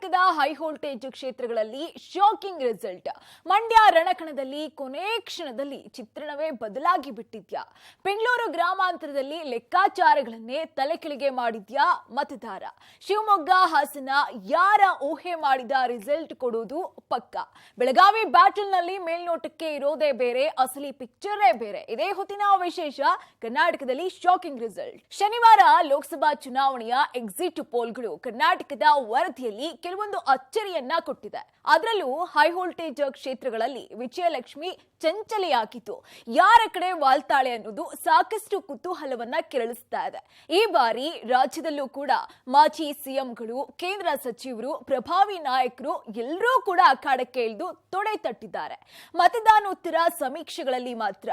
ಕರ್ನಾಟಕದ high voltage ಕ್ಷೇತ್ರಗಳಲ್ಲಿ shocking result. Mandya ರಣಕಣದಲ್ಲಿ ಕೊನೆ ಕ್ಷಣದಲ್ಲಿ ಚಿತ್ರಣವೇ ಬದಲಾಗಿ ಬಿಟ್ಟಿದ್ಯಾ? ಬೆಂಗಳೂರು ಗ್ರಾಮಾಂತರದಲ್ಲಿ ಲೆಕ್ಕಾಚಾರಗಳನ್ನೇ ತಲೆಕೆಳಗೆ ಮಾಡಿದ್ಯಾ ಮತದಾರ? ಶಿವಮೊಗ್ಗ ಹಾಸನ ಯಾರ ಊಹೆ ಮಾಡಿದ ರಿಸಲ್ಟ್ ಕೊಡುವುದು ಪಕ್ಕ. ಬೆಳಗಾವಿ ಬ್ಯಾಟಲ್ನಲ್ಲಿ ಮೇಲ್ನೋಟಕ್ಕೆ ಇರೋದೇ ಬೇರೆ, ಅಸಲಿ ಪಿಕ್ಚರೇ ಬೇರೆ. ಇದೇ ಹೊತ್ತಿನ ವಿಶೇಷ, ಕರ್ನಾಟಕದಲ್ಲಿ ಶಾಕಿಂಗ್ ರಿಸಲ್ಟ್. ಶನಿವಾರ ಲೋಕಸಭಾ ಚುನಾವಣೆಯ ಎಕ್ಸಿಟ್ ಪೋಲ್ಗಳು ಕರ್ನಾಟಕದ ವರದಿಯಲ್ಲಿ ಕೆಲವೊಂದು ಅಚ್ಚರಿಯನ್ನ ಕೊಟ್ಟಿದೆ. ಅದರಲ್ಲೂ ಹೈ ವೋಲ್ಟೇಜ್ ಕ್ಷೇತ್ರಗಳಲ್ಲಿ ವಿಜಯಲಕ್ಷ್ಮಿ ಚಂಚಲೆಯಾಗಿತ್ತು. ಯಾರ ಕಡೆ ವಾಲ್ತಾಳೆ ಅನ್ನೋದು ಸಾಕಷ್ಟು ಕುತೂಹಲವನ್ನ ಕೆರಳಿಸ್ತಾ ಇದೆ. ಈ ಬಾರಿ ರಾಜ್ಯದಲ್ಲೂ ಕೂಡ ಮಾಜಿ ಸಿಎಂಗಳು, ಕೇಂದ್ರ ಸಚಿವರು, ಪ್ರಭಾವಿ ನಾಯಕರು ಎಲ್ಲರೂ ಕೂಡ ಅಖಾಡಕ್ಕೆ ಇಳಿದು ತೊಡೆ ತಟ್ಟಿದ್ದಾರೆ. ಮತದಾನೋತ್ತರ ಸಮೀಕ್ಷೆಗಳಲ್ಲಿ ಮಾತ್ರ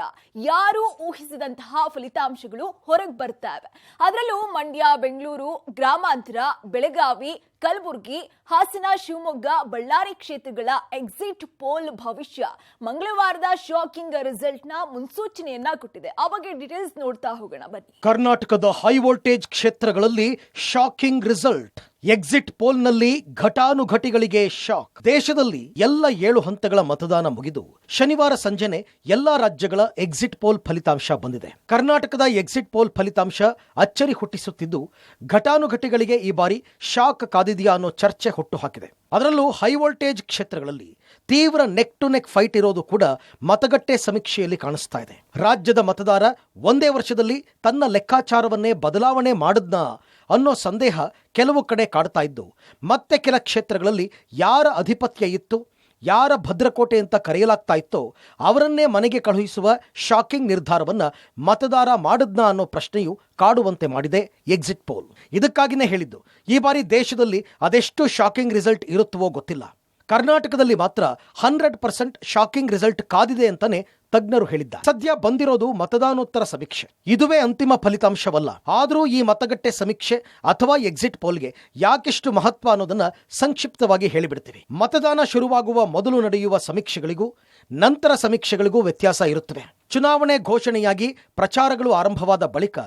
ಯಾರೂ ಊಹಿಸಿದಂತಹ ಫಲಿತಾಂಶಗಳು ಹೊರಗೆ ಬರ್ತಾ ಇವೆ. ಅದರಲ್ಲೂ ಮಂಡ್ಯ, ಬೆಂಗಳೂರು ಗ್ರಾಮಾಂತರ, ಬೆಳಗಾವಿ, ಕಲಬುರಗಿ, ಹಾಸನ, ಶಿವಮೊಗ್ಗ, ಬಳ್ಳಾರಿ ಕ್ಷೇತ್ರಗಳ ಎಕ್ಸಿಟ್ ಪೋಲ್ ಭವಿಷ್ಯ ಮಂಗಳವಾರದ ಶಾಕಿಂಗ್ ರಿಸಲ್ಟ್ ನ ಮುನ್ಸೂಚನೆಯನ್ನ ಕೊಟ್ಟಿದೆ. ಆ ಬಗ್ಗೆ ಡೀಟೇಲ್ಸ್ ನೋಡ್ತಾ ಹೋಗೋಣ ಬನ್ನಿ. ಕರ್ನಾಟಕದ ಹೈ ವೋಲ್ಟೇಜ್ ಕ್ಷೇತ್ರಗಳಲ್ಲಿ ಶಾಕಿಂಗ್ ರಿಸಲ್ಟ್. ಎಕ್ಸಿಟ್ ಪೋಲ್ನಲ್ಲಿ ಘಟಾನುಘಟಿಗಳಿಗೆ ಶಾಕ್. ದೇಶದಲ್ಲಿ ಎಲ್ಲ 7 ಹಂತಗಳ ಮತದಾನ ಮುಗಿದು ಶನಿವಾರ ಸಂಜೆನೆ ಎಲ್ಲಾ ರಾಜ್ಯಗಳ ಎಕ್ಸಿಟ್ ಪೋಲ್ ಫಲಿತಾಂಶ ಬಂದಿದೆ. ಕರ್ನಾಟಕದ ಎಕ್ಸಿಟ್ ಪೋಲ್ ಫಲಿತಾಂಶ ಅಚ್ಚರಿ ಹುಟ್ಟಿಸುತ್ತಿದ್ದು, ಘಟಾನುಘಟಿಗಳಿಗೆ ಈ ಬಾರಿ ಶಾಕ್ ಕಾದಿದೆಯಾ ಅನ್ನೋ ಚರ್ಚೆ ಹುಟ್ಟು ಹಾಕಿದೆ. ಅದರಲ್ಲೂ ಹೈ ವೋಲ್ಟೇಜ್ ಕ್ಷೇತ್ರಗಳಲ್ಲಿ ತೀವ್ರ ನೆಕ್ ಟು ನೆಕ್ ಫೈಟ್ ಇರೋದು ಕೂಡ ಮತಗಟ್ಟೆ ಸಮೀಕ್ಷೆಯಲ್ಲಿ ಕಾಣಿಸ್ತಾ ಇದೆ. ರಾಜ್ಯದ ಮತದಾರ ಒಂದೇ ವರ್ಷದಲ್ಲಿ ತನ್ನ ಲೆಕ್ಕಾಚಾರವನ್ನೇ ಬದಲಾವಣೆ ಮಾಡಿದ್ನಾ ಅನ್ನೋ ಸಂದೇಹ ಕೆಲವು ಕಡೆ ಕಾಡ್ತಾ ಇದ್ದು, ಮತ್ತೆ ಕೆಲ ಕ್ಷೇತ್ರಗಳಲ್ಲಿ ಯಾರ ಅಧಿಪತ್ಯ ಇತ್ತು, ಯಾರ ಭದ್ರಕೋಟೆ ಅಂತ ಕರೆಯಲಾಗ್ತಾ ಇತ್ತೋ ಅವರನ್ನೇ ಮನೆಗೆ ಕಳುಹಿಸುವ ಶಾಕಿಂಗ್ ನಿರ್ಧಾರವನ್ನ ಮತದಾರ ಮಾಡಿದ್ನಾ ಅನ್ನೋ ಪ್ರಶ್ನೆಯು ಕಾಡುವಂತೆ ಮಾಡಿದೆ ಎಕ್ಸಿಟ್ ಪೋಲ್. ಇದಕ್ಕಾಗಿನೇ ಹೇಳಿದ್ದು, ಈ ಬಾರಿ ದೇಶದಲ್ಲಿ ಅದೆಷ್ಟು ಶಾಕಿಂಗ್ ರಿಸಲ್ಟ್ ಇರುತ್ತವೋ ಗೊತ್ತಿಲ್ಲ. ಕರ್ನಾಟಕದಲ್ಲಿ ಮಾತ್ರ 100% ಶಾಕಿಂಗ್ ರಿಸಲ್ಟ್ ಕಾದಿದೆ ಅಂತಾನೆ ತಜ್ಞರು ಹೇಳಿದ್ದಾರೆ. ಸದ್ಯ ಬಂದಿರೋದು ಮತದಾನೋತ್ತರ ಸಮೀಕ್ಷೆ. ಇದುವೇ ಅಂತಿಮ ಫಲಿತಾಂಶವಲ್ಲ. ಆದರೂ ಈ ಮತಗಟ್ಟೆ ಸಮೀಕ್ಷೆ ಅಥವಾ ಎಕ್ಸಿಟ್ ಪೋಲ್ಗೆ ಯಾಕೆಷ್ಟು ಮಹತ್ವ ಅನ್ನೋದನ್ನ ಸಂಕ್ಷಿಪ್ತವಾಗಿ ಹೇಳಿಬಿಡ್ತೀವಿ. ಮತದಾನ ಶುರುವಾಗುವ ಮೊದಲು ನಡೆಯುವ ಸಮೀಕ್ಷೆಗಳಿಗೂ ನಂತರ ಸಮೀಕ್ಷೆಗಳಿಗೂ ವ್ಯತ್ಯಾಸ ಇರುತ್ತವೆ. ಚುನಾವಣೆ ಘೋಷಣೆಯಾಗಿ ಪ್ರಚಾರಗಳು ಆರಂಭವಾದ ಬಳಿಕ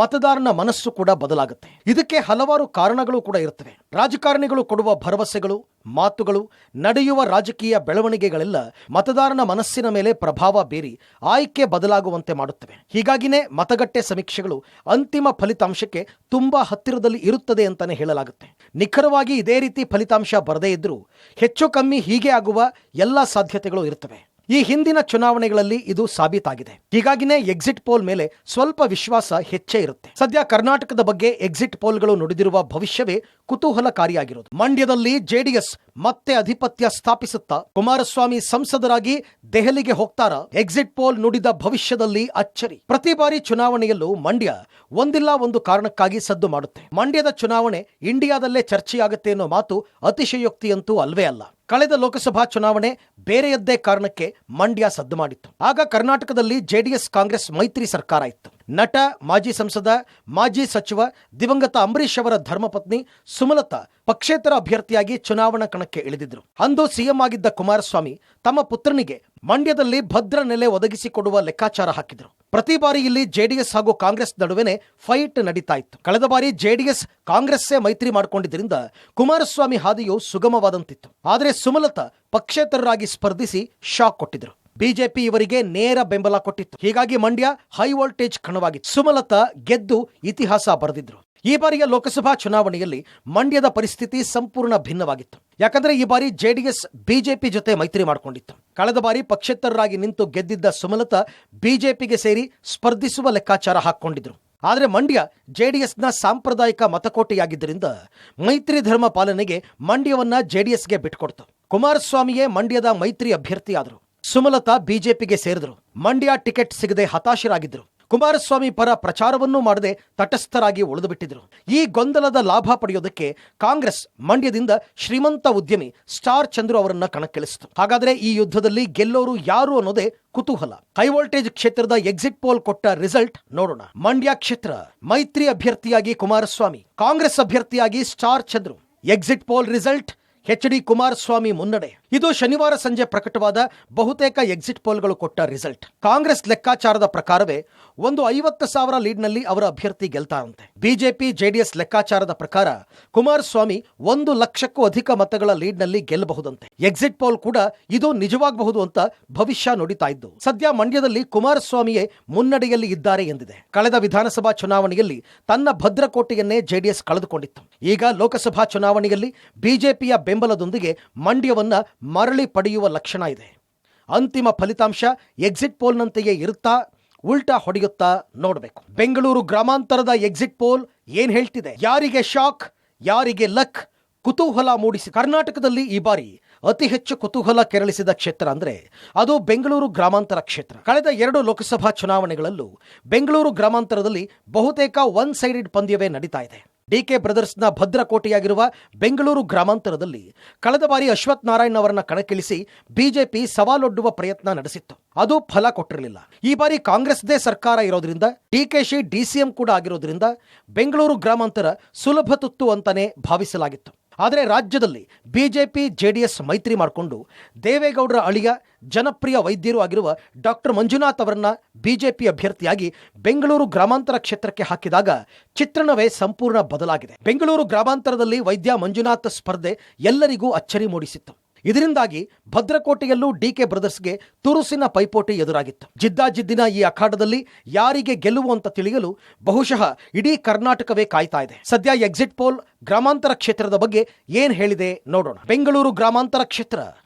ಮತದಾರನ ಮನಸ್ಸು ಕೂಡ ಬದಲಾಗುತ್ತೆ. ಇದಕ್ಕೆ ಹಲವಾರು ಕಾರಣಗಳು ಕೂಡ ಇರುತ್ತವೆ. ರಾಜಕಾರಣಿಗಳು ಕೊಡುವ ಭರವಸೆಗಳು, ಮಾತುಗಳು, ನಡೆಯುವ ರಾಜಕೀಯ ಬೆಳವಣಿಗೆಗಳೆಲ್ಲ ಮತದಾರನ ಮನಸ್ಸಿನ ಮೇಲೆ ಪ್ರಭಾವ ಬೀರಿ ಆಯ್ಕೆ ಬದಲಾಗುವಂತೆ ಮಾಡುತ್ತವೆ. ಹೀಗಾಗಿನೇ ಮತಗಟ್ಟೆ ಸಮೀಕ್ಷೆಗಳು ಅಂತಿಮ ಫಲಿತಾಂಶಕ್ಕೆ ತುಂಬಾ ಹತ್ತಿರದಲ್ಲಿ ಇರುತ್ತದೆ ಅಂತಾನೆ ಹೇಳಲಾಗುತ್ತೆ. ನಿಖರವಾಗಿ ಇದೇ ರೀತಿ ಫಲಿತಾಂಶ ಬರದೇ ಇದ್ರೂ ಹೆಚ್ಚು ಕಮ್ಮಿ ಹೀಗೆ ಆಗುವ ಎಲ್ಲ ಸಾಧ್ಯತೆಗಳು ಇರುತ್ತವೆ. ಈ ಹಿಂದಿನ ಚುನಾವಣೆಗಳಲ್ಲಿ ಇದು ಸಾಬೀತಾಗಿದೆ. ಹೀಗಾಗಿನೇ ಎಕ್ಸಿಟ್ ಪೋಲ್ ಮೇಲೆ ಸ್ವಲ್ಪ ವಿಶ್ವಾಸ ಹೆಚ್ಚೇ ಇರುತ್ತೆ. ಸದ್ಯ ಕರ್ನಾಟಕದ ಬಗ್ಗೆ ಎಕ್ಸಿಟ್ ಪೋಲ್ಗಳು ನುಡಿದಿರುವ ಭವಿಷ್ಯವೇ ಕುತೂಹಲಕಾರಿಯಾಗಿರೋದು. ಮಂಡ್ಯದಲ್ಲಿ ಜೆಡಿಎಸ್ ಮತ್ತೆ ಅಧಿಪತ್ಯ ಸ್ಥಾಪಿಸುತ್ತಾ ಕುಮಾರಸ್ವಾಮಿ ಸಂಸದರಾಗಿ ದೆಹಲಿಗೆ ಹೋಗ್ತಾರಾ? ಎಕ್ಸಿಟ್ ಪೋಲ್ ನುಡಿದ ಭವಿಷ್ಯದಲ್ಲಿ ಅಚ್ಚರಿ. ಪ್ರತಿ ಬಾರಿ ಚುನಾವಣೆಯಲ್ಲೂ ಮಂಡ್ಯ ಒಂದಿಲ್ಲ ಒಂದು ಕಾರಣಕ್ಕಾಗಿ ಸದ್ದು ಮಾಡುತ್ತೆ. ಮಂಡ್ಯದ ಚುನಾವಣೆ ಇಂಡಿಯಾದಲ್ಲೇ ಚರ್ಚೆಯಾಗುತ್ತೆ ಅನ್ನೋ ಮಾತು ಅತಿಶಯೋಕ್ತಿಯಂತೂ ಅಲ್ವೇ ಅಲ್ಲ. ಕಳೆದ ಲೋಕಸಭಾ ಚುನಾವಣೆ ಬೇರೆಯದ್ದೇ ಕಾರಣಕ್ಕೆ ಮಂಡ್ಯ ಸದ್ದು ಮಾಡಿತ್ತು. ಆಗ ಕರ್ನಾಟಕದಲ್ಲಿ ಜೆಡಿಎಸ್ ಕಾಂಗ್ರೆಸ್ ಮೈತ್ರಿ ಸರ್ಕಾರ ಇತ್ತು. ನಟ, ಮಾಜಿ ಸಂಸದ, ಮಾಜಿ ಸಚಿವ ದಿವಂಗತ ಅಂಬರೀಶ್ ಅವರ ಧರ್ಮಪತ್ನಿ ಸುಮಲತಾ ಪಕ್ಷೇತರ ಅಭ್ಯರ್ಥಿಯಾಗಿ ಚುನಾವಣಾ ಕಣಕ್ಕೆ ಇಳಿದಿದ್ರು. ಅಂದು ಸಿಎಂ ಆಗಿದ್ದ ಕುಮಾರಸ್ವಾಮಿ ತಮ್ಮ ಪುತ್ರನಿಗೆ ಮಂಡ್ಯದಲ್ಲಿ ಭದ್ರ ನೆಲೆ ಒದಗಿಸಿಕೊಡುವ ಲೆಕ್ಕಾಚಾರ ಹಾಕಿದ್ರು. ಪ್ರತಿ ಬಾರಿ ಇಲ್ಲಿ ಜೆಡಿಎಸ್ ಹಾಗೂ ಕಾಂಗ್ರೆಸ್ ನಡುವೆನೆ ಫೈಟ್ ನಡೀತಾ ಇತ್ತು. ಕಳೆದ ಬಾರಿ ಜೆಡಿಎಸ್ ಕಾಂಗ್ರೆಸ್ಸೇ ಮೈತ್ರಿ ಮಾಡಿಕೊಂಡಿದ್ದರಿಂದ ಕುಮಾರಸ್ವಾಮಿ ಹಾದಿಯು ಸುಗಮವಾದಂತಿತ್ತು. ಆದರೆ ಸುಮಲತಾ ಪಕ್ಷೇತರರಾಗಿ ಸ್ಪರ್ಧಿಸಿ ಶಾಕ್ ಕೊಟ್ಟಿದ್ರು. ಬಿಜೆಪಿ ಇವರಿಗೆ ನೇರ ಬೆಂಬಲ ಕೊಟ್ಟಿತ್ತು. ಹೀಗಾಗಿ ಮಂಡ್ಯ ಹೈ ವೋಲ್ಟೇಜ್ ಕಣವಾಗಿತ್ತು. ಸುಮಲತಾ ಗೆದ್ದು ಇತಿಹಾಸ ಬರೆದಿದ್ರು. ಈ ಬಾರಿಯ ಲೋಕಸಭಾ ಚುನಾವಣೆಯಲ್ಲಿ ಮಂಡ್ಯದ ಪರಿಸ್ಥಿತಿ ಸಂಪೂರ್ಣ ಭಿನ್ನವಾಗಿತ್ತು. ಯಾಕಂದ್ರೆ ಈ ಬಾರಿ ಜೆಡಿಎಸ್ ಬಿಜೆಪಿ ಜೊತೆ ಮೈತ್ರಿ ಮಾಡಿಕೊಂಡಿತ್ತು. ಕಳೆದ ಬಾರಿ ಪಕ್ಷೇತರರಾಗಿ ನಿಂತು ಗೆದ್ದಿದ್ದ ಸುಮಲತಾ ಬಿಜೆಪಿಗೆ ಸೇರಿ ಸ್ಪರ್ಧಿಸುವ ಲೆಕ್ಕಾಚಾರ ಹಾಕೊಂಡಿದ್ರು. ಆದರೆ ಮಂಡ್ಯ ಜೆಡಿಎಸ್ನ ಸಾಂಪ್ರದಾಯಿಕ ಮತಕೋಟೆಯಾಗಿದ್ದರಿಂದ ಮೈತ್ರಿ ಧರ್ಮ ಪಾಲನೆಗೆ ಮಂಡ್ಯವನ್ನ ಜೆಡಿಎಸ್ಗೆ ಬಿಟ್ಕೊಡ್ತು. ಕುಮಾರಸ್ವಾಮಿಯೇ ಮಂಡ್ಯದ ಮೈತ್ರಿ ಅಭ್ಯರ್ಥಿಯಾದರು. ಸುಮಲತಾ ಬಿಜೆಪಿಗೆ ಸೇರಿದ್ರು. ಮಂಡ್ಯ ಟಿಕೆಟ್ ಸಿಗದೆ ಹತಾಶರಾಗಿದ್ರು. ಕುಮಾರಸ್ವಾಮಿ ಪರ ಪ್ರಚಾರವನ್ನೂ ಮಾಡದೆ ತಟಸ್ಥರಾಗಿ ಉಳಿದು ಬಿಟ್ಟಿದ್ರು. ಈ ಗೊಂದಲದ ಲಾಭ ಪಡೆಯೋದಕ್ಕೆ ಕಾಂಗ್ರೆಸ್ ಮಂಡ್ಯದಿಂದ ಶ್ರೀಮಂತ ಉದ್ಯಮಿ ಸ್ಟಾರ್ ಚಂದ್ರು ಅವರನ್ನ ಕಣಕ್ಕಿಳಿಸಿತು. ಹಾಗಾದ್ರೆ ಈ ಯುದ್ಧದಲ್ಲಿ ಗೆಲ್ಲೋರು ಯಾರು ಅನ್ನೋದೇ ಕುತೂಹಲ. ಹೈ ವೋಲ್ಟೇಜ್ ಕ್ಷೇತ್ರದ ಎಕ್ಸಿಟ್ ಪೋಲ್ ಕೊಟ್ಟ ರಿಸಲ್ಟ್ ನೋಡೋಣ. ಮಂಡ್ಯ ಕ್ಷೇತ್ರ ಮೈತ್ರಿ ಅಭ್ಯರ್ಥಿಯಾಗಿ ಕುಮಾರಸ್ವಾಮಿ, ಕಾಂಗ್ರೆಸ್ ಅಭ್ಯರ್ಥಿಯಾಗಿ star Chandru. Exit poll result H D. Kumaraswamy ಮುನ್ನಡೆ. ಇದು ಶನಿವಾರ ಸಂಜೆ ಪ್ರಕಟವಾದ ಬಹುತೇಕ ಎಕ್ಸಿಟ್ ಪೋಲ್ಗಳು ಕೊಟ್ಟ ರಿಸಲ್ಟ್. ಕಾಂಗ್ರೆಸ್ ಲೆಕ್ಕಾಚಾರದ ಪ್ರಕಾರವೇ ಒಂದು 50,000 ಲೀಡ್ನಲ್ಲಿ ಅವರ ಅಭ್ಯರ್ಥಿ ಗೆಲ್ತಾರಂತೆ. ಬಿಜೆಪಿ ಜೆಡಿಎಸ್ ಲೆಕ್ಕಾಚಾರದ ಪ್ರಕಾರ ಕುಮಾರಸ್ವಾಮಿ 1,00,000ಕ್ಕೂ ಅಧಿಕ ಮತಗಳ ಲೀಡ್ನಲ್ಲಿ ಗೆಲ್ಲಬಹುದಂತೆ. ಎಕ್ಸಿಟ್ ಪೋಲ್ ಕೂಡ ಇದು ನಿಜವಾಗಬಹುದು ಅಂತ ಭವಿಷ್ಯ ನುಡಿತಾ ಇದ್ದು, ಸದ್ಯ ಮಂಡ್ಯದಲ್ಲಿ ಕುಮಾರಸ್ವಾಮಿಯೇ ಮುನ್ನಡೆಯಲ್ಲಿ ಇದ್ದಾರೆ ಎಂದಿದೆ. ಕಳೆದ ವಿಧಾನಸಭಾ ಚುನಾವಣೆಯಲ್ಲಿ ತನ್ನ ಭದ್ರಕೋಟೆಯನ್ನೇ ಜೆಡಿಎಸ್ ಕಳೆದುಕೊಂಡಿತ್ತು. ಈಗ ಲೋಕಸಭಾ ಚುನಾವಣೆಯಲ್ಲಿ ಬಿಜೆಪಿಯ ಬೆಂಬಲದೊಂದಿಗೆ ಮಂಡ್ಯವನ್ನ ಮರಳಿ ಪಡೆಯುವ ಲಕ್ಷಣ ಇದೆ. ಅಂತಿಮ ಫಲಿತಾಂಶ ಎಕ್ಸಿಟ್ ಪೋಲ್ನಂತೆಯೇ ಇರುತ್ತಾ, ಉಲ್ಟಾ ಹೊಡೆಯುತ್ತಾ ನೋಡಬೇಕು. ಬೆಂಗಳೂರು ಗ್ರಾಮಾಂತರದ ಎಕ್ಸಿಟ್ ಪೋಲ್ ಏನ್ ಹೇಳ್ತಿದೆ? ಯಾರಿಗೆ ಶಾಕ್, ಯಾರಿಗೆ ಲಕ್? ಕುತೂಹಲ ಮೂಡಿಸಿ. ಕರ್ನಾಟಕದಲ್ಲಿ ಈ ಬಾರಿ ಅತಿ ಹೆಚ್ಚು ಕುತೂಹಲ ಕೆರಳಿಸಿದ ಕ್ಷೇತ್ರ ಅಂದ್ರೆ ಅದು ಬೆಂಗಳೂರು ಗ್ರಾಮಾಂತರ ಕ್ಷೇತ್ರ. ಕಳೆದ 2 ಲೋಕಸಭಾ ಚುನಾವಣೆಗಳಲ್ಲೂ ಬೆಂಗಳೂರು ಗ್ರಾಮಾಂತರದಲ್ಲಿ ಬಹುತೇಕ ಒನ್ ಸೈಡೆಡ್ ಪಂದ್ಯವೇ ನಡೀತಾ ಇದೆ. ಡಿಕೆ ಬ್ರದರ್ಸ್ನ ಭದ್ರಕೋಟೆಯಾಗಿರುವ ಬೆಂಗಳೂರು ಗ್ರಾಮಾಂತರದಲ್ಲಿ ಕಳೆದ ಬಾರಿ ಅಶ್ವಥ್ ನಾರಾಯಣ್ ಅವರನ್ನ ಕಣಕ್ಕಿಳಿಸಿ ಬಿಜೆಪಿ ಸವಾಲೊಡ್ಡುವ ಪ್ರಯತ್ನ ನಡೆಸಿತ್ತು. ಅದು ಫಲ ಕೊಟ್ಟಿರಲಿಲ್ಲ. ಈ ಬಾರಿ ಕಾಂಗ್ರೆಸ್ದೇ ಸರ್ಕಾರ ಇರೋದ್ರಿಂದ, ಡಿಕೆಶಿ ಡಿಸಿಎಂ ಕೂಡ ಆಗಿರೋದ್ರಿಂದ ಬೆಂಗಳೂರು ಗ್ರಾಮಾಂತರ ಸುಲಭ ತುತ್ತು ಅಂತಾನೆ ಭಾವಿಸಲಾಗಿತ್ತು. ಆದರೆ ರಾಜ್ಯದಲ್ಲಿ ಬಿಜೆಪಿ ಜೆಡಿಎಸ್ ಮೈತ್ರಿ ಮಾಡಿಕೊಂಡು ದೇವೇಗೌಡರ ಅಳಿಯ ಜನಪ್ರಿಯ ವೈದ್ಯರು ಆಗಿರುವ ಡಾಕ್ಟರ್ ಮಂಜುನಾಥ್ ಅವರನ್ನ ಬಿಜೆಪಿ ಅಭ್ಯರ್ಥಿಯಾಗಿ ಬೆಂಗಳೂರು ಗ್ರಾಮಾಂತರ ಕ್ಷೇತ್ರಕ್ಕೆ ಹಾಕಿದಾಗ ಚಿತ್ರಣವೇ ಸಂಪೂರ್ಣ ಬದಲಾಗಿದೆ. ಬೆಂಗಳೂರು ಗ್ರಾಮಾಂತರದಲ್ಲಿ ವೈದ್ಯ ಮಂಜುನಾಥ್ ಸ್ಪರ್ಧೆ ಎಲ್ಲರಿಗೂ ಅಚ್ಚರಿ ಮೂಡಿಸಿತ್ತು. ಇದರಿಂದಾಗಿ ಭದ್ರಕೋಟೆಯಲ್ಲೂ ಡಿಕೆ ಬ್ರದರ್ಸ್ಗೆ ತುರುಸಿನ ಪೈಪೋಟಿ ಎದುರಾಗಿತ್ತು. ಜಿದ್ದಾಜಿದ್ದಿನ ಈ ಅಖಾಡದಲ್ಲಿ ಯಾರಿಗೆ ಗೆಲುವು ಅಂತ ತಿಳಿಯಲು ಬಹುಶಃ ಇಡೀ ಕರ್ನಾಟಕವೇ ಕಾಯ್ತಾ ಇದೆ. ಸದ್ಯ ಎಕ್ಸಿಟ್ ಪೋಲ್ ಗ್ರಾಮಾಂತರ ಕ್ಷೇತ್ರದ ಬಗ್ಗೆ ಏನ್ ಹೇಳಿದೆ ನೋಡೋಣ. ಬೆಂಗಳೂರು ಗ್ರಾಮಾಂತರ ಕ್ಷೇತ್ರ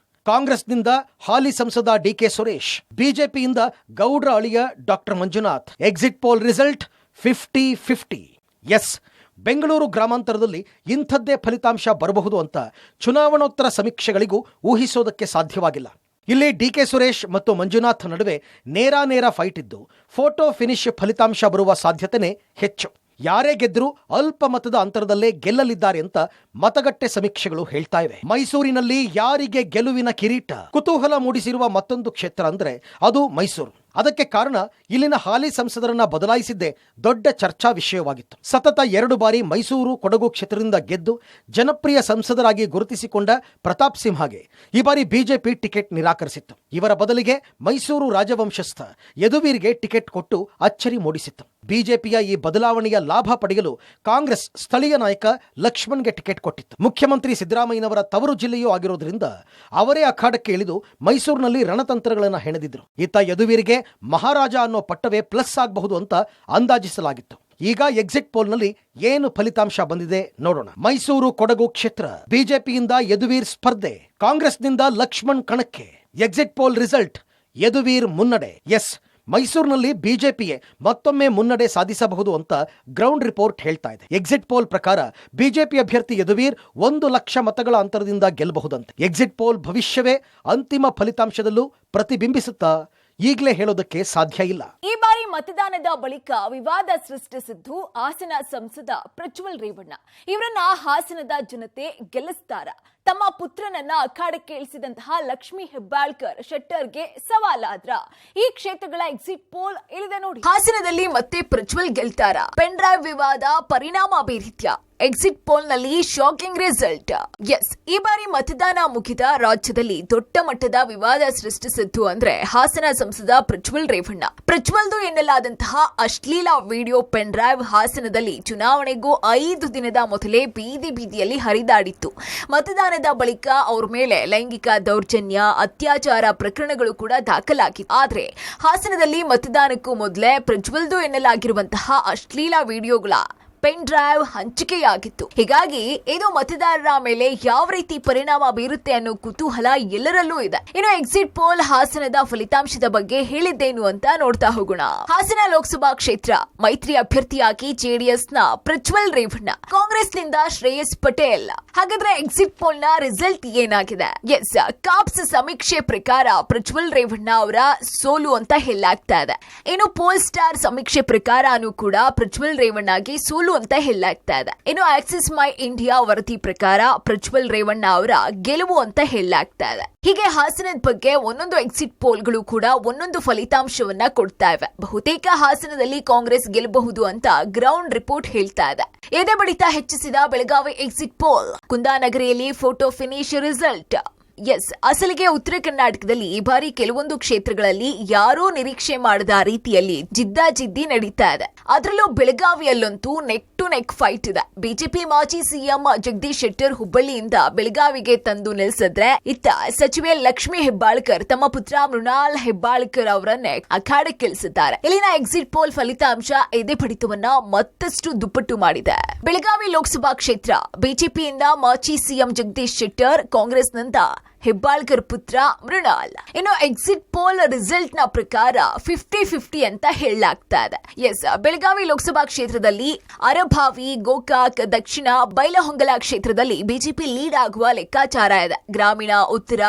ಕಾಂಗ್ರೆಸ್ನಿಂದ ಹಾಲಿ ಸಂಸದ ಡಿಕೆ ಸುರೇಶ್, ಬಿಜೆಪಿಯಿಂದ ಗೌಡ್ರ ಅಳಿಯ doctor Manjunath. Exit poll result 50-50. Yes, Bengaluru ಗ್ರಾಮಾಂತರದಲ್ಲಿ ಇಂಥದ್ದೇ ಫಲಿತಾಂಶ ಬರಬಹುದು ಅಂತ ಚುನಾವಣೋತ್ತರ ಸಮೀಕ್ಷೆಗಳಿಗೂ ಊಹಿಸೋದಕ್ಕೆ ಸಾಧ್ಯವಾಗಿಲ್ಲ. ಇಲ್ಲಿ ಡಿಕೆ ಸುರೇಶ್ ಮತ್ತು ಮಂಜುನಾಥ್ ನಡುವೆ ನೇರ ಫೈಟ್ ಇದ್ದು ಫೋಟೋ ಫಿನಿಶ್ ಫಲಿತಾಂಶ ಬರುವ ಸಾಧ್ಯತೆನೇ ಹೆಚ್ಚು. ಯಾರೇ ಗೆದ್ದರೂ ಅಲ್ಪ ಮತದ ಅಂತರದಲ್ಲೇ ಗೆಲ್ಲಲಿದ್ದಾರೆ ಅಂತ ಮತಗಟ್ಟೆ ಸಮೀಕ್ಷೆಗಳು ಹೇಳ್ತಾ ಇವೆ. ಮೈಸೂರಿನಲ್ಲಿ ಯಾರಿಗೆ ಗೆಲುವಿನ ಕಿರೀಟ? ಕುತೂಹಲ ಮೂಡಿಸಿರುವ ಮತ್ತೊಂದು ಕ್ಷೇತ್ರ ಅಂದ್ರೆ ಅದು ಮೈಸೂರು. ಅದಕ್ಕೆ ಕಾರಣ ಇಲ್ಲಿನ ಹಾಲಿ ಸಂಸದರನ್ನ ಬದಲಾಯಿಸಿದ್ದೇ ದೊಡ್ಡ ಚರ್ಚಾ ವಿಷಯವಾಗಿತ್ತು. ಸತತ 2 ಬಾರಿ ಮೈಸೂರು ಕೊಡಗು ಕ್ಷೇತ್ರದಿಂದ ಗೆದ್ದು ಜನಪ್ರಿಯ ಸಂಸದರಾಗಿ ಗುರುತಿಸಿಕೊಂಡ ಪ್ರತಾಪ್ ಸಿಂಹಗೆ ಈ ಬಾರಿ ಬಿಜೆಪಿ ಟಿಕೆಟ್ ನಿರಾಕರಿಸಿತ್ತು. ಇವರ ಬದಲಿಗೆ ಮೈಸೂರು ರಾಜವಂಶಸ್ಥ ಯದುವೀರ್ಗೆ ಟಿಕೆಟ್ ಕೊಟ್ಟು ಅಚ್ಚರಿ ಮೂಡಿಸಿತ್ತು. ಬಿಜೆಪಿಯ ಈ ಬದಲಾವಣೆಯ ಲಾಭ ಪಡೆಯಲು ಕಾಂಗ್ರೆಸ್ ಸ್ಥಳೀಯ ನಾಯಕ ಲಕ್ಷ್ಮಣ್ಗೆ ಟಿಕೆಟ್ ಕೊಟ್ಟಿತ್ತು. ಮುಖ್ಯಮಂತ್ರಿ ಸಿದ್ದರಾಮಯ್ಯನವರ ತವರು ಜಿಲ್ಲೆಯೂ ಆಗಿರೋದ್ರಿಂದ ಅವರೇ ಅಖಾಡಕ್ಕೆ ಇಳಿದು ಮೈಸೂರಿನಲ್ಲಿ ರಣತಂತ್ರಗಳನ್ನು ಹೆಣೆದಿದ್ರು. ಇತ್ತ ಯದುವೀರ್ಗೆ ಮಹಾರಾಜ ಅನ್ನೋ ಪಟ್ಟವೇ ಪ್ಲಸ್ ಆಗಬಹುದು ಅಂತ ಅಂದಾಜಿಸಲಾಗಿತ್ತು. ಈಗ ಎಕ್ಸಿಟ್ ಪೋಲ್ನಲ್ಲಿ ಏನು ಫಲಿತಾಂಶ ಬಂದಿದೆ ನೋಡೋಣ. ಮೈಸೂರು ಕೊಡಗು ಕ್ಷೇತ್ರ ಬಿಜೆಪಿಯಿಂದ ಯದುವೀರ್ ಸ್ಪರ್ಧೆ, ಕಾಂಗ್ರೆಸ್ನಿಂದ ಲಕ್ಷ್ಮಣ್ ಕಣಕ್ಕೆ. ಎಕ್ಸಿಟ್ ಪೋಲ್ ರಿಸಲ್ಟ್ ಯದುವೀರ್ ಮುನ್ನಡೆ. ಎಸ್, ಮೈಸೂರಿನಲ್ಲಿ ಬಿಜೆಪಿಯೇ ಮತ್ತೊಮ್ಮೆ ಮುನ್ನಡೆ ಸಾಧಿಸಬಹುದು ಅಂತ ಗ್ರೌಂಡ್ ರಿಪೋರ್ಟ್ ಹೇಳ್ತಾ ಇದೆ. ಎಕ್ಸಿಟ್ ಪೋಲ್ ಪ್ರಕಾರ ಬಿಜೆಪಿ ಅಭ್ಯರ್ಥಿ ಯದುವೀರ್ 1,00,000 ಮತಗಳ ಅಂತರದಿಂದ ಗೆಲ್ಲಬಹುದಂತೆ. ಎಕ್ಸಿಟ್ ಪೋಲ್ ಭವಿಷ್ಯವೇ ಅಂತಿಮ ಫಲಿತಾಂಶದಲ್ಲೂ ಪ್ರತಿಬಿಂಬಿಸುತ್ತಾ ಈಗಲೇ ಹೇಳೋದಕ್ಕೆ ಸಾಧ್ಯ ಇಲ್ಲ. ಈ ಬಾರಿ ಮತದಾನದ ಬಳಿಕ ವಿವಾದ ಸೃಷ್ಟಿಸಿದ್ದು ಹಾಸನ ಸಂಸದ ಪ್ರಜ್ವಲ್ ರೇವಣ್ಣ. ಇವರನ್ನ ಹಾಸನದ ಜನತೆ ಗೆಲ್ಲಿಸ್ತಾರ? ತಮ್ಮ ಪುತ್ರನನ್ನ ಅಖಾಡಕ್ಕೆ ಇಳಿಸಿದಂತಹ ಲಕ್ಷ್ಮೀ ಹೆಬ್ಬಾಳ್ಕರ್ ಶೆಟ್ಟರ್ಗೆ ಸವಾಲಾದ್ರ? ಈ ಕ್ಷೇತ್ರಗಳ ಎಕ್ಸಿಟ್ ಪೋಲ್ ಇಳಿದೆ ನೋಡಿ. ಹಾಸನದಲ್ಲಿ ಮತ್ತೆ ಪ್ರಜ್ವಲ್ ಗೆಲ್ತಾರ? ಪೆನ್ ಡ್ರೈವ್ ವಿವಾದ ಪರಿಣಾಮ ಬೀರಿದ್ಯಾ? ಎಕ್ಸಿಟ್ ಪೋಲ್ ನಲ್ಲಿ ಶಾಕಿಂಗ್ ರಿಸಲ್ಟ್. ಎಸ್, ಈ ಬಾರಿ ಮತದಾನ ಮುಗಿದ ರಾಜ್ಯದಲ್ಲಿ ದೊಡ್ಡ ಮಟ್ಟದ ವಿವಾದ ಸೃಷ್ಟಿಸಿದ್ದು ಅಂದ್ರೆ ಹಾಸನ ಸಂಸದ ಪ್ರಜ್ವಲ್ ರೇವಣ್ಣ. ಪ್ರಜ್ವಲ್ದು ಎನ್ನಲಾದಂತಹ ಅಶ್ಲೀಲ ವಿಡಿಯೋ ಪೆನ್ ಡ್ರೈವ್ ಹಾಸನದಲ್ಲಿ ಚುನಾವಣೆಗೂ 5 ದಿನದ ಮೊದಲೇ ಬೀದಿಯಲ್ಲಿ ಹರಿದಾಡಿತ್ತು. ಮತದಾನದ ಬಳಿಕ ಅವ್ರ ಮೇಲೆ ಲೈಂಗಿಕ ದೌರ್ಜನ್ಯ, ಅತ್ಯಾಚಾರ ಪ್ರಕರಣಗಳು ಕೂಡ ದಾಖಲಾಗಿತ್ತು. ಆದ್ರೆ ಹಾಸನದಲ್ಲಿ ಮತದಾನಕ್ಕೂ ಮೊದಲೇ ಪ್ರಜ್ವಲ್ದು ಎನ್ನಲಾಗಿರುವಂತಹ ಅಶ್ಲೀಲ ವಿಡಿಯೋಗಳ ಪೆನ್ ಡ್ರೈವ್ ಹಂಚಿಕೆಯಾಗಿತ್ತು. ಹೀಗಾಗಿ ಇದು ಮತದಾರರ ಮೇಲೆ ಯಾವ ರೀತಿ ಪರಿಣಾಮ ಬೀರುತ್ತೆ ಅನ್ನೋ ಕುತೂಹಲ ಎಲ್ಲರಲ್ಲೂ ಇದೆ. ಇನ್ನು ಎಕ್ಸಿಟ್ ಪೋಲ್ ಹಾಸನದ ಫಲಿತಾಂಶದ ಬಗ್ಗೆ ಹೇಳಿದ್ದೇನು ಅಂತ ನೋಡ್ತಾ ಹೋಗೋಣ. ಹಾಸನ ಲೋಕಸಭಾ ಕ್ಷೇತ್ರ ಮೈತ್ರಿ ಅಭ್ಯರ್ಥಿಯಾಗಿ ಜೆಡಿಎಸ್ನ ಪ್ರಜ್ವಲ್ ರೇವಣ್ಣ, ಕಾಂಗ್ರೆಸ್ನಿಂದ ಶ್ರೇಯಸ್ ಪಟೇಲ್. ಹಾಗಾದ್ರೆ ಎಕ್ಸಿಟ್ ಪೋಲ್ ನ ರಿಸಲ್ಟ್ ಏನಾಗಿದೆ? ಎಸ್, ಕಾಪ್ಸ್ ಸಮೀಕ್ಷೆ ಪ್ರಕಾರ ಪ್ರಜ್ವಲ್ ರೇವಣ್ಣ ಅವರ ಸೋಲು ಅಂತ ಹೇಳಲಾಗ್ತಾ ಇದೆ. ಇನ್ನು ಪೋಲ್ ಸ್ಟಾರ್ ಸಮೀಕ್ಷೆ ಪ್ರಕಾರನೂ ಕೂಡ ಪ್ರಜ್ವಲ್ ರೇವಣ್ಣಗೆ ಸೋಲು ಸೋಲು ಅಂತ ಹೇಳಲಾಗ್ತಾ ಇದೆ. ಇನ್ನು ಆಕ್ಸಿಸ್ ಮೈ ಇಂಡಿಯಾ ವರದಿ ಪ್ರಕಾರ ಪ್ರಜ್ವಲ್ ರೇವಣ್ಣ ಅವರ ಗೆಲುವು ಅಂತ ಹೇಳಲಾಗ್ತಾ ಇದೆ. ಹೀಗೆ ಹಾಸನದ ಬಗ್ಗೆ ಒಂದೊಂದು ಎಕ್ಸಿಟ್ ಪೋಲ್ಗಳು ಕೂಡ ಒಂದೊಂದು ಫಲಿತಾಂಶವನ್ನ ಕೊಡ್ತಾ ಇವೆ. ಬಹುತೇಕ ಹಾಸನದಲ್ಲಿ ಕಾಂಗ್ರೆಸ್ ಗೆಲ್ಲಬಹುದು ಅಂತ ಗ್ರೌಂಡ್ ರಿಪೋರ್ಟ್ ಹೇಳ್ತಾ ಇದೆ. ಎದೆ ಬಡಿತ ಹೆಚ್ಚಿಸಿದ ಬೆಳಗಾವಿ ಎಕ್ಸಿಟ್ ಪೋಲ್, ಕುಂದಾನಗರಿಯಲ್ಲಿ ಫೋಟೋ ಫಿನಿಶ್ ರಿಸಲ್ಟ್. ಅಸಲಿಗೆ ಉತ್ತರ ಕರ್ನಾಟಕದಲ್ಲಿ ಈ ಬಾರಿ ಕೆಲವೊಂದು ಕ್ಷೇತ್ರಗಳಲ್ಲಿ ಯಾರೂ ನಿರೀಕ್ಷೆ ಮಾಡದ ರೀತಿಯಲ್ಲಿ ಜಿದ್ದಾಜಿದ್ದಿ ನಡೀತಾ ಇದೆ. ಅದರಲ್ಲೂ ಬೆಳಗಾವಿಯಲ್ಲಂತೂ ನೆಕ್ ಟು ನೆಕ್ ಫೈಟ್ ಇದೆ. ಬಿಜೆಪಿ ಮಾಜಿ ಸಿಎಂ ಜಗದೀಶ್ ಶೆಟ್ಟರ್ ಹುಬ್ಬಳ್ಳಿಯಿಂದ ಬೆಳಗಾವಿಗೆ ತಂದು ನಿಲ್ಲಿಸಿದ್ರೆ, ಇತ್ತ ಸಚಿವೆ ಲಕ್ಷ್ಮೀ ಹೆಬ್ಬಾಳ್ಕರ್ ತಮ್ಮ ಪುತ್ರ ಮೃಣಾಲ್ ಹೆಬ್ಬಾಳ್ಕರ್ ಅವರನ್ನೇ ಅಖಾಡಕ್ಕಿಳಿಸಿದ್ದಾರೆ. ಇಲ್ಲಿನ ಎಕ್ಸಿಟ್ ಪೋಲ್ ಫಲಿತಾಂಶ ಎದೆ ಬಡಿತವನ್ನ ಮತ್ತಷ್ಟು ದುಪ್ಪಟ್ಟು ಮಾಡಿದೆ. ಬೆಳಗಾವಿ ಲೋಕಸಭಾ ಕ್ಷೇತ್ರ ಬಿಜೆಪಿಯಿಂದ ಮಾಜಿ ಸಿಎಂ ಜಗದೀಶ್ ಶೆಟ್ಟರ್, ಕಾಂಗ್ರೆಸ್ನಿಂದ ಹೆಬ್ಬಾಳ್ಕರ್ ಪುತ್ರ ಮೃಣಾಲ್. ಇನ್ನು ಎಕ್ಸಿಟ್ ಪೋಲ್ ರಿಸಲ್ಟ್ ನ ಪ್ರಕಾರ 50-50 ಅಂತ ಹೇಳಲಾಗ್ತಾ ಇದೆ. ಬೆಳಗಾವಿ ಲೋಕಸಭಾ ಕ್ಷೇತ್ರದಲ್ಲಿ ಅರಭಾವಿ, ಗೋಕಾಕ್, ದಕ್ಷಿಣ, ಬೈಲಹೊಂಗಲ ಕ್ಷೇತ್ರದಲ್ಲಿ ಬಿಜೆಪಿ ಲೀಡ್ ಆಗುವ ಲೆಕ್ಕಾಚಾರ ಇದೆ. ಗ್ರಾಮೀಣ, ಉತ್ತರ,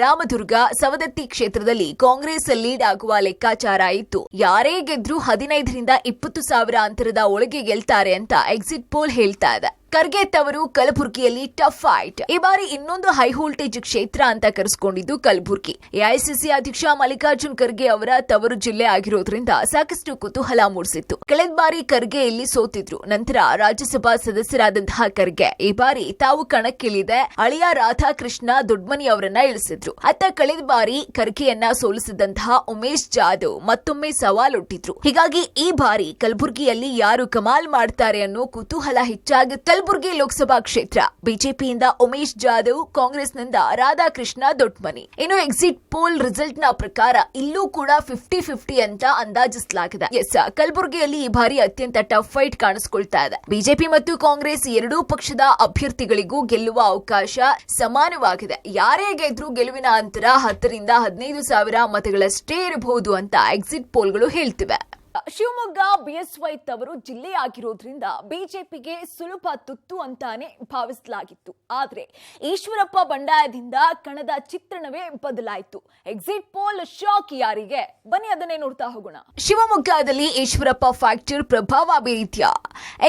ರಾಮದುರ್ಗ, ಸವದತ್ತಿ ಕ್ಷೇತ್ರದಲ್ಲಿ ಕಾಂಗ್ರೆಸ್ ಲೀಡ್ ಆಗುವ ಲೆಕ್ಕಾಚಾರ ಇತ್ತು. ಯಾರೇ ಗೆದ್ರೂ 15ರಿಂದ 20 ಸಾವಿರ ಅಂತರದ ಒಳಗೆ ಗೆಲ್ತಾರೆ ಅಂತ ಎಕ್ಸಿಟ್ ಪೋಲ್ ಹೇಳ್ತಾ ಇದೆ. ಖರ್ಗೆ ತವರು ಕಲಬುರಗಿಯಲ್ಲಿ ಟಫ್ ಫೈಟ್. ಈ ಬಾರಿ ಇನ್ನೊಂದು ಹೈ ವೋಲ್ಟೇಜ್ ಕ್ಷೇತ್ರ ಅಂತ ಕರೆಸಿಕೊಂಡಿದ್ದು ಕಲಬುರಗಿ. ಎಐಸಿಸಿ ಅಧ್ಯಕ್ಷ ಮಲ್ಲಿಕಾರ್ಜುನ್ ಖರ್ಗೆ ಅವರ ತವರು ಜಿಲ್ಲೆ ಆಗಿರೋದ್ರಿಂದ ಸಾಕಷ್ಟು ಕುತೂಹಲ ಮೂಡಿಸಿತ್ತು. ಕಳೆದ ಬಾರಿ ಖರ್ಗೆ ಇಲ್ಲಿ ಸೋತಿದ್ರು. ನಂತರ ರಾಜ್ಯಸಭಾ ಸದಸ್ಯರಾದಂತಹ ಖರ್ಗೆ ಈ ಬಾರಿ ತಾವು ಕಣಕ್ಕಿಳಿದೆ ಅಳಿಯ ರಾಧಾಕೃಷ್ಣ ದೊಡ್ಮನಿ ಅವರನ್ನ ಇಳಿಸಿದ್ರು. ಅತ್ತ ಕಳೆದ ಬಾರಿ ಖರ್ಗೆಯನ್ನ ಸೋಲಿಸಿದಂತಹ ಉಮೇಶ್ ಜಾಧವ್ ಮತ್ತೊಮ್ಮೆ ಸವಾಲೊಟ್ಟಿದ್ರು. ಹೀಗಾಗಿ ಈ ಬಾರಿ ಕಲಬುರಗಿಯಲ್ಲಿ ಯಾರು ಕಮಾಲ್ ಮಾಡ್ತಾರೆ ಅನ್ನೋ ಕುತೂಹಲ ಹೆಚ್ಚಾಗುತ್ತೆ. ಕಲಬುರಗಿ ಲೋಕಸಭಾ ಕ್ಷೇತ್ರ ಬಿಜೆಪಿಯಿಂದ ಉಮೇಶ್ ಜಾಧವ್, ಕಾಂಗ್ರೆಸ್ನಿಂದ ರಾಧಾಕೃಷ್ಣ ದೊಡ್ಮನಿ. ಇನ್ನು ಎಕ್ಸಿಟ್ ಪೋಲ್ ರಿಸಲ್ಟ್ ನ ಪ್ರಕಾರ ಇಲ್ಲೂ ಕೂಡ 50-50 ಅಂತ ಅಂದಾಜಿಸಲಾಗಿದೆ. ಕಲಬುರಗಿಯಲ್ಲಿ ಈ ಬಾರಿ ಅತ್ಯಂತ ಟಫ್ ಫೈಟ್ ಕಾಣಿಸಿಕೊಳ್ತಾ ಇದೆ. ಬಿಜೆಪಿ ಮತ್ತು ಕಾಂಗ್ರೆಸ್ ಎರಡೂ ಪಕ್ಷದ ಅಭ್ಯರ್ಥಿಗಳಿಗೂ ಗೆಲ್ಲುವ ಅವಕಾಶ ಸಮಾನವಾಗಿದೆ. ಯಾರೇ ಗೆದ್ರೂ ಗೆಲುವಿನ ಅಂತರ 10ರಿಂದ 15 ಸಾವಿರ ಮತಗಳಷ್ಟೇ ಇರಬಹುದು ಅಂತ ಎಕ್ಸಿಟ್ ಪೋಲ್ಗಳು ಹೇಳ್ತಿವೆ. ಶಿವಮೊಗ್ಗ ಬಿಎಸ್ವೈ ತವರು ಜಿಲ್ಲೆಯಾಗಿರೋದ್ರಿಂದ ಬಿಜೆಪಿಗೆ ಸುಲಭ ತುತ್ತು ಅಂತಾನೆ ಭಾವಿಸಲಾಗಿತ್ತು. ಆದ್ರೆ ಈಶ್ವರಪ್ಪ ಬಂಡಾಯದಿಂದ ಕಣದ ಚಿತ್ರಣವೇ ಬದಲಾಯಿತು. ಎಕ್ಸಿಟ್ ಪೋಲ್ ಶಾಕ್ ಯಾರಿಗೆ? ಬನ್ನಿ ಅದನ್ನೇ ನೋಡ್ತಾ ಹೋಗೋಣ. ಶಿವಮೊಗ್ಗದಲ್ಲಿ ಈಶ್ವರಪ್ಪ ಫ್ಯಾಕ್ಟರ್ ಪ್ರಭಾವ ಬೀರಿದ್ಯಾ?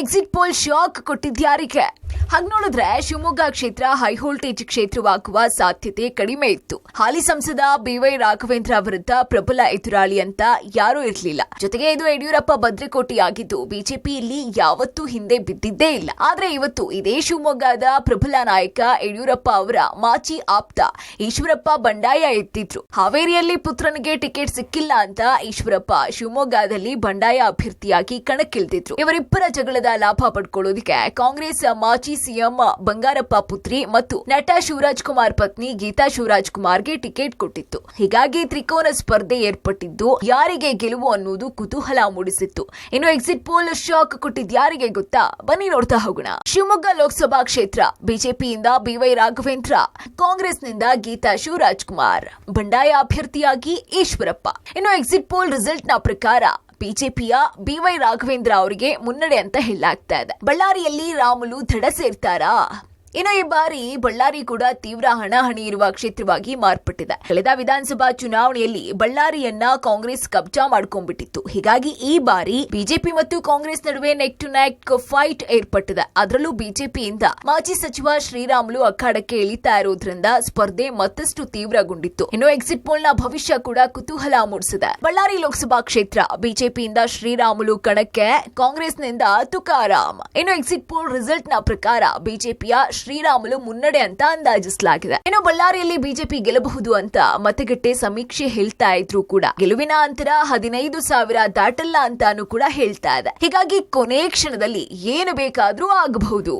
ಎಕ್ಸಿಟ್ ಪೋಲ್ ಶಾಕ್ ಕೊಟ್ಟಿದ್ಯಾರಿಗೆ? ಹಾಗೆ ನೋಡಿದ್ರೆ ಶಿವಮೊಗ್ಗ ಕ್ಷೇತ್ರ ಹೈ ವೋಲ್ಟೇಜ್ ಕ್ಷೇತ್ರವಾಗುವ ಸಾಧ್ಯತೆ ಕಡಿಮೆ ಇತ್ತು. ಹಾಲಿ ಸಂಸದ ಬಿವೈ ರಾಘವೇಂದ್ರ ವಿರುದ್ಧ ಪ್ರಬಲ ಎದುರಾಳಿ ಅಂತ ಯಾರೂ ಇರಲಿಲ್ಲ. ಜೊತೆಗೆ ಇದು ಯಡಿಯೂರಪ್ಪ ಭದ್ರಕೋಟೆಯಾಗಿದ್ದು ಬಿಜೆಪಿ ಇಲ್ಲಿ ಯಾವತ್ತೂ ಹಿಂದೆ ಬಿದ್ದಿದ್ದೇ ಇಲ್ಲ. ಆದ್ರೆ ಇವತ್ತು ಇದೇ ಶಿವಮೊಗ್ಗದ ಪ್ರಬಲ ನಾಯಕ ಯಡಿಯೂರಪ್ಪ ಅವರ ಮಾಜಿ ಆಪ್ತ ಈಶ್ವರಪ್ಪ ಬಂಡಾಯ ಎತ್ತಿದ್ರು. ಹಾವೇರಿಯಲ್ಲಿ ಪುತ್ರನಿಗೆ ಟಿಕೆಟ್ ಸಿಕ್ಕಿಲ್ಲ ಅಂತ ಈಶ್ವರಪ್ಪ ಶಿವಮೊಗ್ಗದಲ್ಲಿ ಬಂಡಾಯ ಅಭ್ಯರ್ಥಿಯಾಗಿ ಕಣಕ್ಕಿಳಿದಿದ್ರು. ಇವರಿಬ್ಬರ ಜಗಳದ ಲಾಭ ಪಡ್ಕೊಳ್ಳೋದಕ್ಕೆ ಕಾಂಗ್ರೆಸ್ ಮಾಜಿ ಸಿಎಂ ಬಂಗಾರಪ್ಪ ಪುತ್ರಿ ಮತ್ತು ನಟ ಶಿವರಾಜ್ ಕುಮಾರ್ ಪತ್ನಿ ಗೀತಾ ಶಿವರಾಜ್ ಕುಮಾರ್ಗೆ ಟಿಕೆಟ್ ಕೊಟ್ಟಿತ್ತು. ಹೀಗಾಗಿ ತ್ರಿಕೋನ ಸ್ಪರ್ಧೆ ಏರ್ಪಟ್ಟಿದ್ದು ಯಾರಿಗೆ ಗೆಲುವು ಅನ್ನೋದು ಕುತೂಹಲ ಮೂಡಿಸಿತ್ತು. ಇನ್ನು ಎಕ್ಸಿಟ್ ಪೋಲ್ ಶಾಕ್ ಕೊಟ್ಟಿದ್ಯಾರಿಗೆ ಗೊತ್ತಾ? ಬನ್ನಿ ನೋಡ್ತಾ ಹೋಗೋಣ. ಶಿವಮೊಗ್ಗ ಲೋಕಸಭಾ ಕ್ಷೇತ್ರ ಬಿಜೆಪಿಯಿಂದ ಬಿವೈ ರಾಘವೇಂದ್ರ, ಕಾಂಗ್ರೆಸ್ನಿಂದ ಗೀತಾ ಶಿವರಾಜ್ ಕುಮಾರ್, ಬಂಡಾಯ ಅಭ್ಯರ್ಥಿಯಾಗಿ ಈಶ್ವರಪ್ಪ. ಇನ್ನು ಎಕ್ಸಿಟ್ ಪೋಲ್ ರಿಸಲ್ಟ್ ನ ಪ್ರಕಾರ ಬಿಜೆಪಿಯ ಬಿವೈ ರಾಘವೇಂದ್ರ ಅವರಿಗೆ ಮುನ್ನಡೆ ಅಂತ ಹೇಳಲಾಗ್ತಾ ಇದೆ. ಬಳ್ಳಾರಿಯಲ್ಲಿ ರಾಮುಲು ದಡ ಸೇರ್ತಾರಾ? ಇನ್ನು ಈ ಬಾರಿ ಬಳ್ಳಾರಿ ಕೂಡ ತೀವ್ರ ಹಣಾಹಣಿ ಇರುವ ಕ್ಷೇತ್ರವಾಗಿ ಮಾರ್ಪಟ್ಟಿದೆ. ಕಳೆದ ವಿಧಾನಸಭಾ ಚುನಾವಣೆಯಲ್ಲಿ ಬಳ್ಳಾರಿಯನ್ನ ಕಾಂಗ್ರೆಸ್ ಕಬ್ಜಾ ಮಾಡ್ಕೊಂಡ್ಬಿಟ್ಟಿತ್ತು. ಹೀಗಾಗಿ ಈ ಬಾರಿ ಬಿಜೆಪಿ ಮತ್ತು ಕಾಂಗ್ರೆಸ್ ನಡುವೆ ನೆಕ್ ಟು ನೆಕ್ ಫೈಟ್ ಏರ್ಪಟ್ಟಿದೆ. ಅದರಲ್ಲೂ ಬಿಜೆಪಿಯಿಂದ ಮಾಜಿ ಸಚಿವ ಶ್ರೀರಾಮುಲು ಅಖಾಡಕ್ಕೆ ಇಳಿತಾ ಇರೋದ್ರಿಂದ ಸ್ಪರ್ಧೆ ಮತ್ತಷ್ಟು ತೀವ್ರಗೊಂಡಿತ್ತು. ಇನ್ನು ಎಕ್ಸಿಟ್ ಪೋಲ್ ನ ಭವಿಷ್ಯ ಕೂಡ ಕುತೂಹಲ ಮೂಡಿಸಿದೆ. ಬಳ್ಳಾರಿ ಲೋಕಸಭಾ ಕ್ಷೇತ್ರ ಬಿಜೆಪಿಯಿಂದ ಶ್ರೀರಾಮುಲು ಕಣಕ್ಕೆ, ಕಾಂಗ್ರೆಸ್ನಿಂದ ತುಕಾರಾಮ್. ಇನ್ನು ಎಕ್ಸಿಟ್ ಪೋಲ್ ರಿಸಲ್ಟ್ ನ ಪ್ರಕಾರ ಬಿಜೆಪಿಯ ಶ್ರೀರಾಮುಲು ಮುನ್ನಡೆ ಅಂತ ಅಂದಾಜಿಸಲಾಗಿದೆ. ಇನ್ನು ಬಳ್ಳಾರಿಯಲ್ಲಿ ಬಿಜೆಪಿ ಗೆಲ್ಲಬಹುದು ಅಂತ ಮತಗಟ್ಟೆ ಸಮೀಕ್ಷೆ ಹೇಳ್ತಾ ಇದ್ರು ಕೂಡ ಗೆಲುವಿನ ಅಂತರ 15 ಸಾವಿರ ದಾಟಲ್ಲ ಅಂತಾನು ಕೂಡ ಹೇಳ್ತಾ ಇದೆ. ಹೀಗಾಗಿ ಕೊನೆ ಕ್ಷಣದಲ್ಲಿ ಏನು ಬೇಕಾದ್ರೂ ಆಗಬಹುದು.